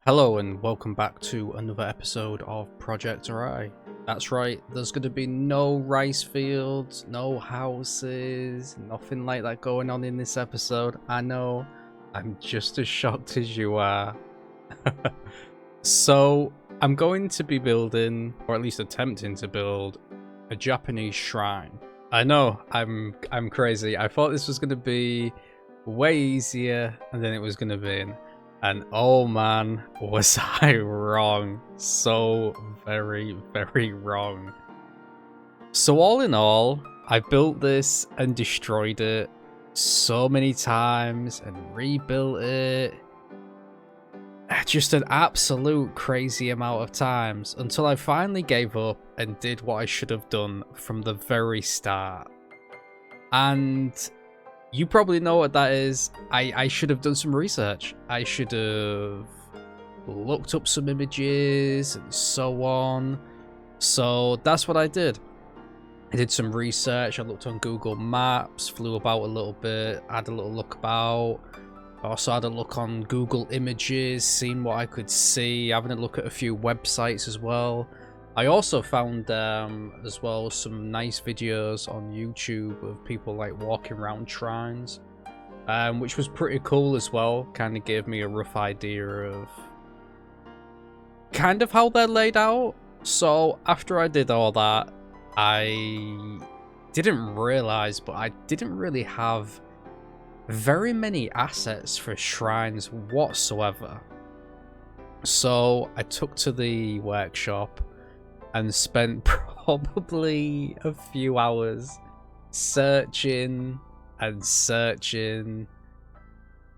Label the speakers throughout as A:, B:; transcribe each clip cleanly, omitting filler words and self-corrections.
A: Hello and welcome back to another episode of Project Oarai. That's right, there's going to be no rice fields, no houses, nothing like that going on in this episode. I know, I'm just as shocked as you are. So, I'm going to be building, or at least attempting to build, a Japanese shrine. I know, I'm crazy. I thought this was going to be way easier than it was going to be. And oh man, was I wrong. So very, very wrong. So all in all, I built this and destroyed it so many times and rebuilt it. Just an absolute crazy amount of times until I finally gave up and did what I should have done from the very start. And you probably know what that is. I should have done some research. I should have looked up some images and so on. So that's what I did. I did some research. I looked on Google Maps, flew about a little bit, had a little look about. Also had a look on Google Images, seen what I could see, having a look at a few websites as well. I also found as well some nice videos on YouTube of people like walking around shrines, which was pretty cool as well. Kind of gave me a rough idea of kind of how they're laid out. So after I did all that, I didn't realize, but I didn't really have very many assets for shrines whatsoever. So I took to the workshop and spent probably a few hours searching and searching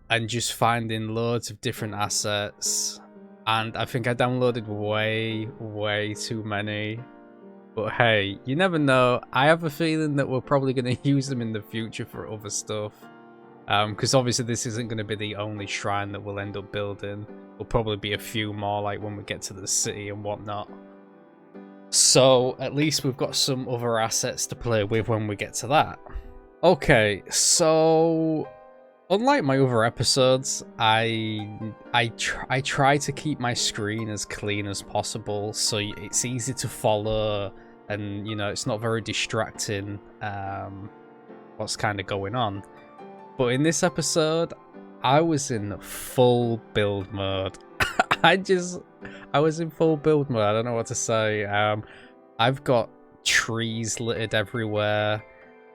A: and just finding loads of different assets. And I think I downloaded way too many. But hey, you never know. I have a feeling that we're probably going to use them in the future for other stuff. Because obviously this isn't going to be the only shrine that we'll end up building. There'll probably be a few more, like when we get to the city and whatnot. So, at least we've got some other assets to play with when we get to that. Okay, so unlike my other episodes, I try to keep my screen as clean as possible so it's easy to follow and, you know, it's not very distracting what's kind of going on. But in this episode, I was in full build mode. I was in full build mode. I don't know what to say. I've got trees littered everywhere.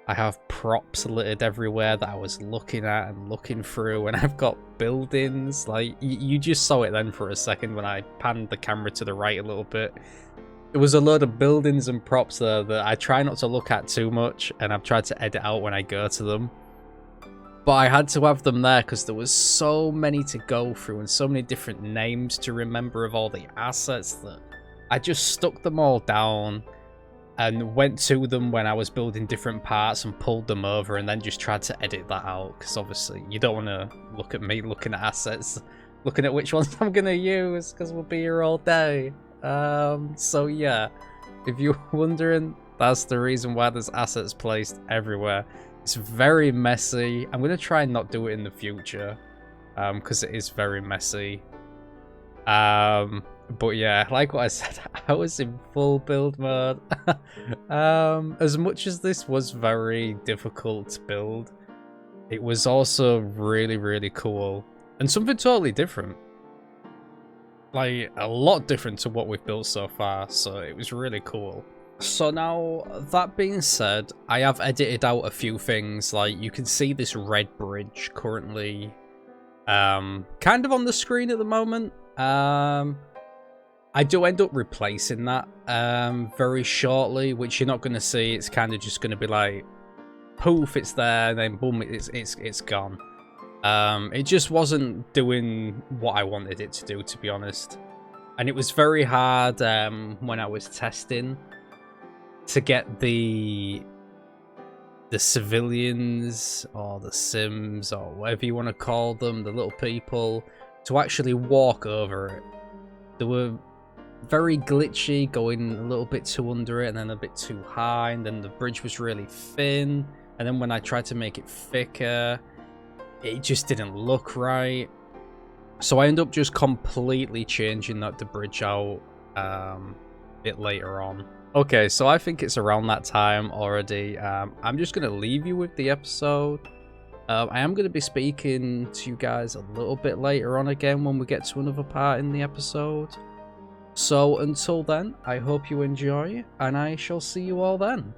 A: I have props littered everywhere that I was looking at and looking through. And I've got buildings. Like, you just saw it then for a second when I panned the camera to the right a little bit. There was a load of buildings and props there that I try not to look at too much. And I've tried to edit out when I go to them. But I had to have them there because there was so many to go through and so many different names to remember of all the assets that I just stuck them all down and went to them when I was building different parts and pulled them over and then just tried to edit that out because obviously you don't want to look at me looking at assets, looking at which ones I'm going to use because we'll be here all day. So yeah, if you're wondering, that's the reason why there's assets placed everywhere. It's very messy. I'm going to try and not do it in the future because it is very messy. But yeah, like what I said, I was in full build mode. As much as this was very difficult to build, it was also really cool and something totally different. Like a lot different to what we've built so far, so it was really cool. So now, that being said, I have edited out a few things. Like, you can see this red bridge currently kind of on the screen at the moment. I do end up replacing that very shortly, which you're not going to see. It's kind of just going to be like, poof, it's there, and then boom, it's gone. It just wasn't doing what I wanted it to do, to be honest. And it was very hard when I was testing to get the civilians or the sims or whatever you want to call them, the little people, to actually walk over it. They were very glitchy, going a little bit too under it and then a bit too high, and then the bridge was really thin, and then when I tried to make it thicker, it just didn't look right. So I end up just completely changing the bridge out bit later on. Okay, so I think it's around that time already. I'm just going to leave you with the episode. I am going to be speaking to you guys a little bit later on again when we get to another part in the episode. So until then, I hope you enjoy, and I shall see you all then.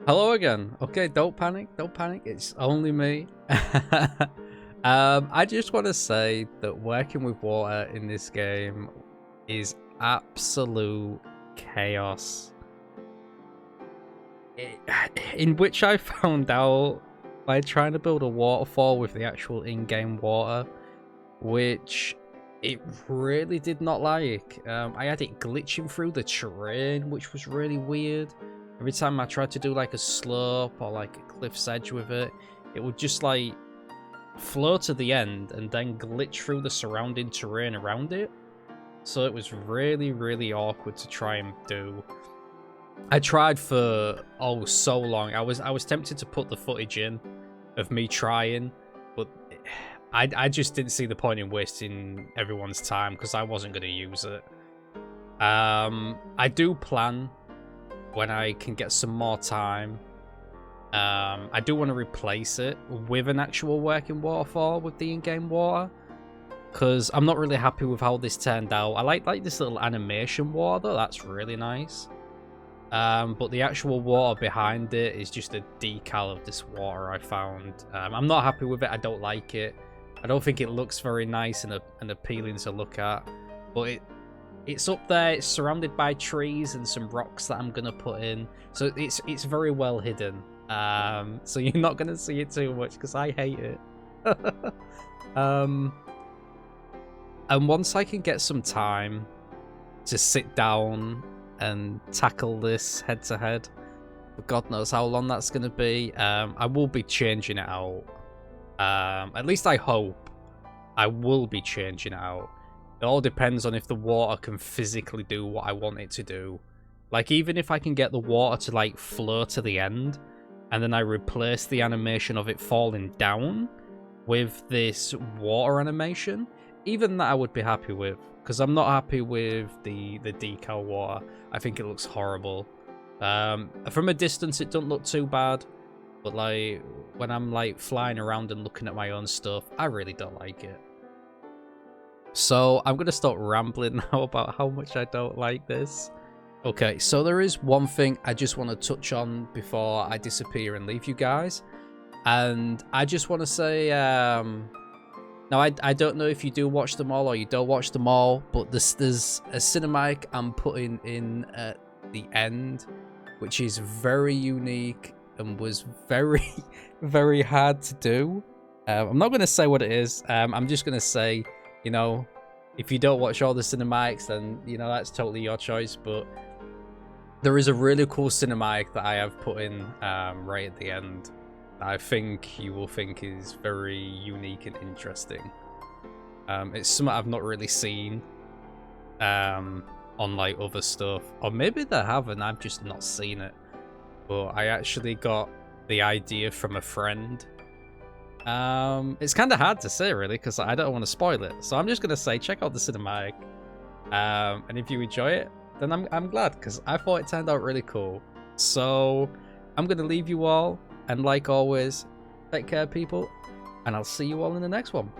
A: Hello again. Okay, don't panic. Don't panic. It's only me. I just want to say that working with water in this game is absolute chaos. In which I found out by trying to build a waterfall with the actual in-game water, which it really did not like. I had it glitching through the terrain, which was really weird. Every time I tried to do like a slope or like a cliff's edge with it, it would just like flow to the end and then glitch through the surrounding terrain around it. So it was really, really awkward to try and do. I tried for so long. I was tempted to put the footage in of me trying, but I just didn't see the point in wasting everyone's time because I wasn't going to use it. I do plan, when I can get some more time, I do want to replace it with an actual working waterfall with the in-game water, because I'm not really happy with how this turned out. I like this little animation water, that's really nice. But the actual water behind it is just a decal of this water I found. I'm not happy with it, I don't like it. I don't think it looks very nice and appealing to look at, but it's up there, it's surrounded by trees and some rocks that I'm gonna put in, so it's very well hidden. So you're not gonna see it too much because I hate it. And once I can get some time to sit down and tackle this head to head, God knows how long that's gonna be, I will be changing it out. At least I hope I will be changing it out. It all depends on if the water can physically do what I want it to do. Like, even if I can get the water to, like, flow to the end, and then I replace the animation of it falling down with this water animation, even that I would be happy with. Because I'm not happy with the decal water. I think it looks horrible. From a distance, it don't look too bad. But, like, when I'm, like, flying around and looking at my own stuff, I really don't like it. So I'm going to stop rambling now about how much I don't like this. Okay, so there is one thing I just want to touch on before I disappear and leave you guys. And I just want to say, now I don't know if you do watch them all or you don't watch them all, but there's a cinematic I'm putting in at the end, which is very unique and was very, very hard to do. I'm not going to say what it is. I'm just going to say, you know, if you don't watch all the cinematics, then, you know, that's totally your choice. But there is a really cool cinematic that I have put in right at the end. I think you will think is very unique and interesting. It's something I've not really seen on, like, other stuff. Or maybe they have and I've just not seen it. But I actually got the idea from a friend. It's kind of hard to say, really, because I don't want to spoil it. So I'm just going to say, check out the cinematic. And if you enjoy it, then I'm glad, because I thought it turned out really cool. So I'm going to leave you all. And like always, take care, people. And I'll see you all in the next one.